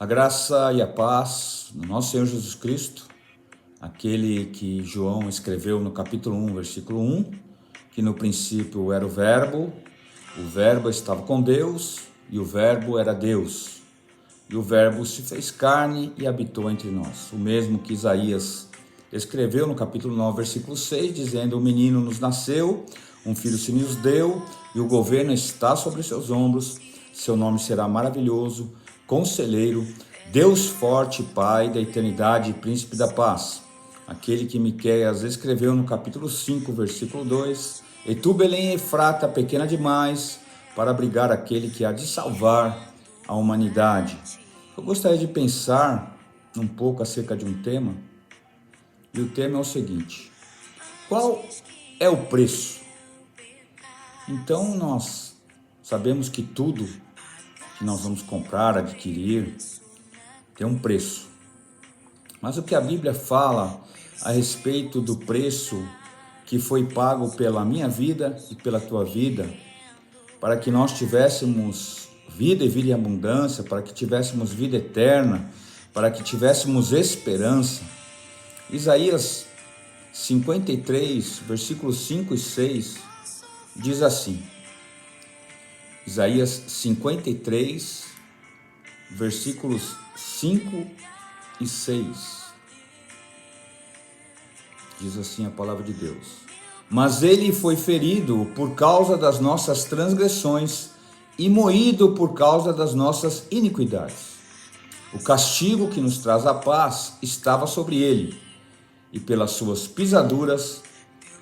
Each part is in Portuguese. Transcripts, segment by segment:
A graça e a paz do nosso Senhor Jesus Cristo, aquele que João escreveu no capítulo 1, versículo 1, que no princípio era o Verbo estava com Deus e o Verbo era Deus. E o Verbo se fez carne e habitou entre nós. O mesmo que Isaías escreveu no capítulo 9, versículo 6, dizendo: "O menino nos nasceu, um filho se nos deu, e o governo está sobre os seus ombros. Seu nome será maravilhoso, Conselheiro, Deus forte, Pai da eternidade e Príncipe da paz." Aquele que Miqueias escreveu no capítulo 5, versículo 2: "E tu, Belém Efrata, pequena demais, para abrigar aquele que há de salvar a humanidade." Eu gostaria de pensar um pouco acerca de um tema, e o tema é o seguinte: qual é o preço? Então nós sabemos que tudo que nós vamos comprar, adquirir, tem um preço. Mas o que a Bíblia fala a respeito do preço que foi pago pela minha vida e pela tua vida, para que nós tivéssemos vida e vida em abundância, para que tivéssemos vida eterna, para que tivéssemos esperança. Isaías 53, versículos 5 e 6, diz assim. Isaías 53, versículos 5 e 6. Diz assim a palavra de Deus: "Mas ele foi ferido por causa das nossas transgressões e moído por causa das nossas iniquidades. O castigo que nos traz a paz estava sobre ele, e pelas suas pisaduras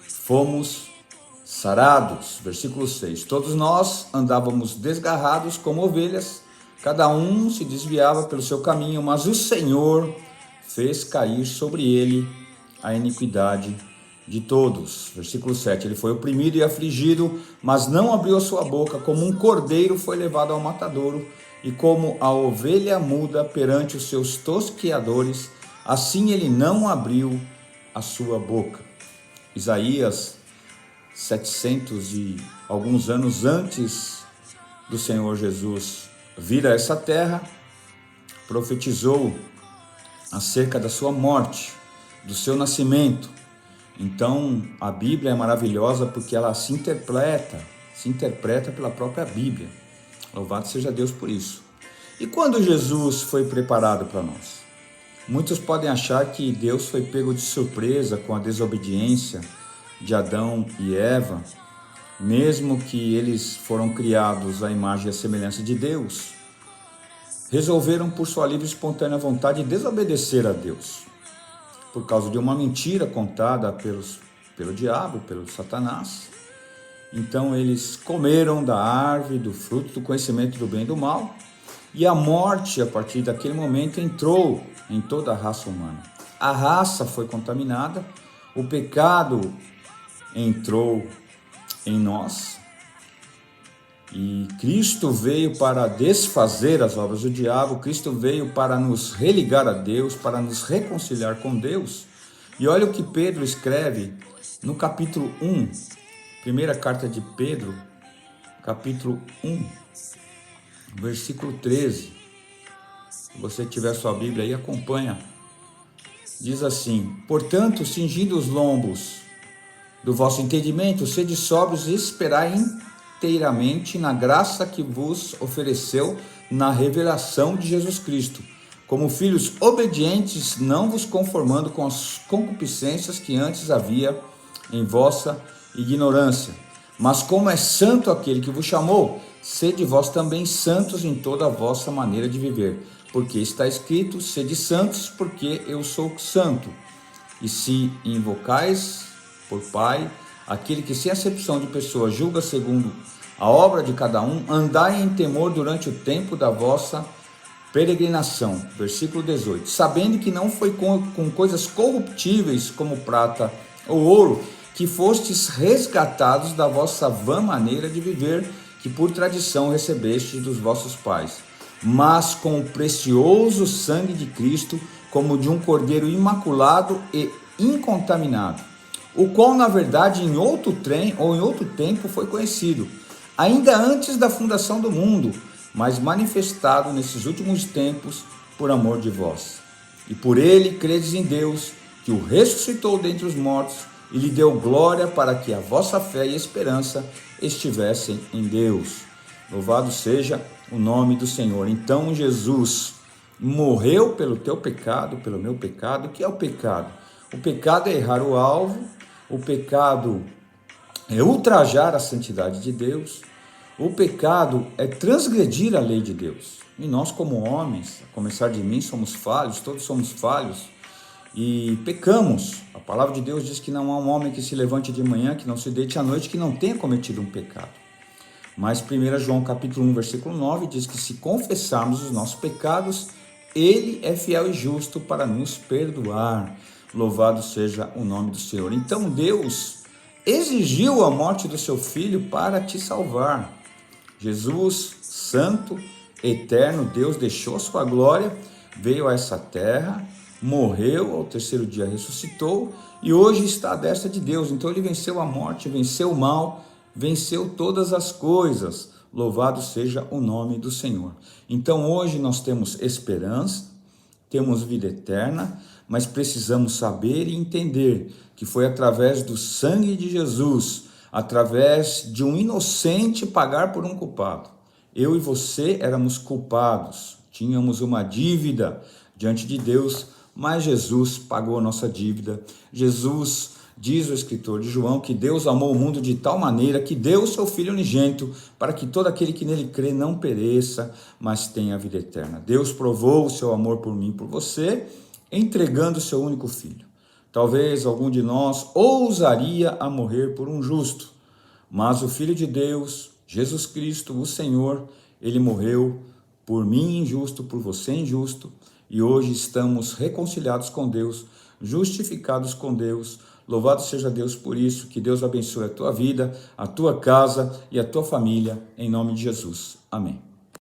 fomos sarados." Versículo 6. "Todos nós andávamos desgarrados como ovelhas, cada um se desviava pelo seu caminho, mas o Senhor fez cair sobre ele a iniquidade de todos." Versículo 7. "Ele foi oprimido e afligido, mas não abriu a sua boca. Como um cordeiro foi levado ao matadouro, e como a ovelha muda perante os seus tosqueadores, assim ele não abriu a sua boca." Isaías 700 e alguns anos antes do Senhor Jesus vir a essa terra, profetizou acerca da sua morte, do seu nascimento. Então a Bíblia é maravilhosa porque ela se interpreta pela própria Bíblia. Louvado seja Deus por isso. E quando Jesus foi preparado para nós? Muitos podem achar que Deus foi pego de surpresa com a desobediência de Adão e Eva, mesmo que eles foram criados à imagem e à semelhança de Deus, resolveram por sua livre e espontânea vontade desobedecer a Deus, por causa de uma mentira contada pelo diabo, pelo Satanás. Então eles comeram da árvore, do fruto do conhecimento do bem e do mal, e a morte, a partir daquele momento, entrou em toda a raça humana. A raça foi contaminada, o pecado entrou em nós, e Cristo veio para desfazer as obras do diabo. Cristo veio para nos religar a Deus, para nos reconciliar com Deus. E olha o que Pedro escreve no capítulo 1, primeira carta de Pedro, capítulo 1, versículo 13. Se você tiver sua Bíblia aí, acompanha. Diz assim: "Portanto, cingindo os lombos do vosso entendimento, sede sóbrios e esperai inteiramente na graça que vos ofereceu na revelação de Jesus Cristo. Como filhos obedientes, não vos conformando com as concupiscências que antes havia em vossa ignorância. Mas como é santo aquele que vos chamou, sede vós também santos em toda a vossa maneira de viver. Porque está escrito: sede santos, porque eu sou santo. E se invocais por Pai aquele que sem acepção de pessoas julga segundo a obra de cada um, andai em temor durante o tempo da vossa peregrinação." Versículo 18. "Sabendo que não foi com coisas corruptíveis como prata ou ouro que fostes resgatados da vossa vã maneira de viver, que por tradição recebestes dos vossos pais, mas com o precioso sangue de Cristo, como de um cordeiro imaculado e incontaminado, o qual na verdade em outro tempo foi conhecido, ainda antes da fundação do mundo, mas manifestado nesses últimos tempos por amor de vós. E por ele credes em Deus, que o ressuscitou dentre os mortos e lhe deu glória, para que a vossa fé e esperança estivessem em Deus. Louvado seja o nome do Senhor. Então Jesus morreu pelo teu pecado, pelo meu pecado. O que é o pecado? O pecado é errar o alvo, o pecado é ultrajar a santidade de Deus, o pecado é transgredir a lei de Deus. E nós, como homens, a começar de mim, somos falhos, todos somos falhos e pecamos. A palavra de Deus diz que não há um homem que se levante de manhã, que não se deite à noite, que não tenha cometido um pecado. Mas 1 João capítulo 1, versículo 9 diz que se confessarmos os nossos pecados, ele é fiel e justo para nos perdoar. Louvado seja o nome do Senhor. Então Deus exigiu a morte do seu filho para te salvar. Jesus, santo, eterno, Deus deixou a sua glória, veio a essa terra, morreu, ao terceiro dia ressuscitou e hoje está à destra de Deus. Então ele venceu a morte, venceu o mal, venceu todas as coisas. Louvado seja o nome do Senhor. Então hoje nós temos esperança, temos vida eterna, mas precisamos saber e entender que foi através do sangue de Jesus, através de um inocente pagar por um culpado. Eu e você éramos culpados, tínhamos uma dívida diante de Deus, mas Jesus pagou a nossa dívida. Jesus, diz o escritor de João, que Deus amou o mundo de tal maneira que deu o seu Filho unigênito para que todo aquele que nele crê não pereça, mas tenha a vida eterna. Deus provou o seu amor por mim e por você, entregando o seu único Filho. Talvez algum de nós ousaria a morrer por um justo, mas o Filho de Deus, Jesus Cristo, o Senhor, ele morreu por mim injusto, por você injusto, e hoje estamos reconciliados com Deus, justificados com Deus. Louvado seja Deus por isso, que Deus abençoe a tua vida, a tua casa e a tua família, em nome de Jesus. Amém.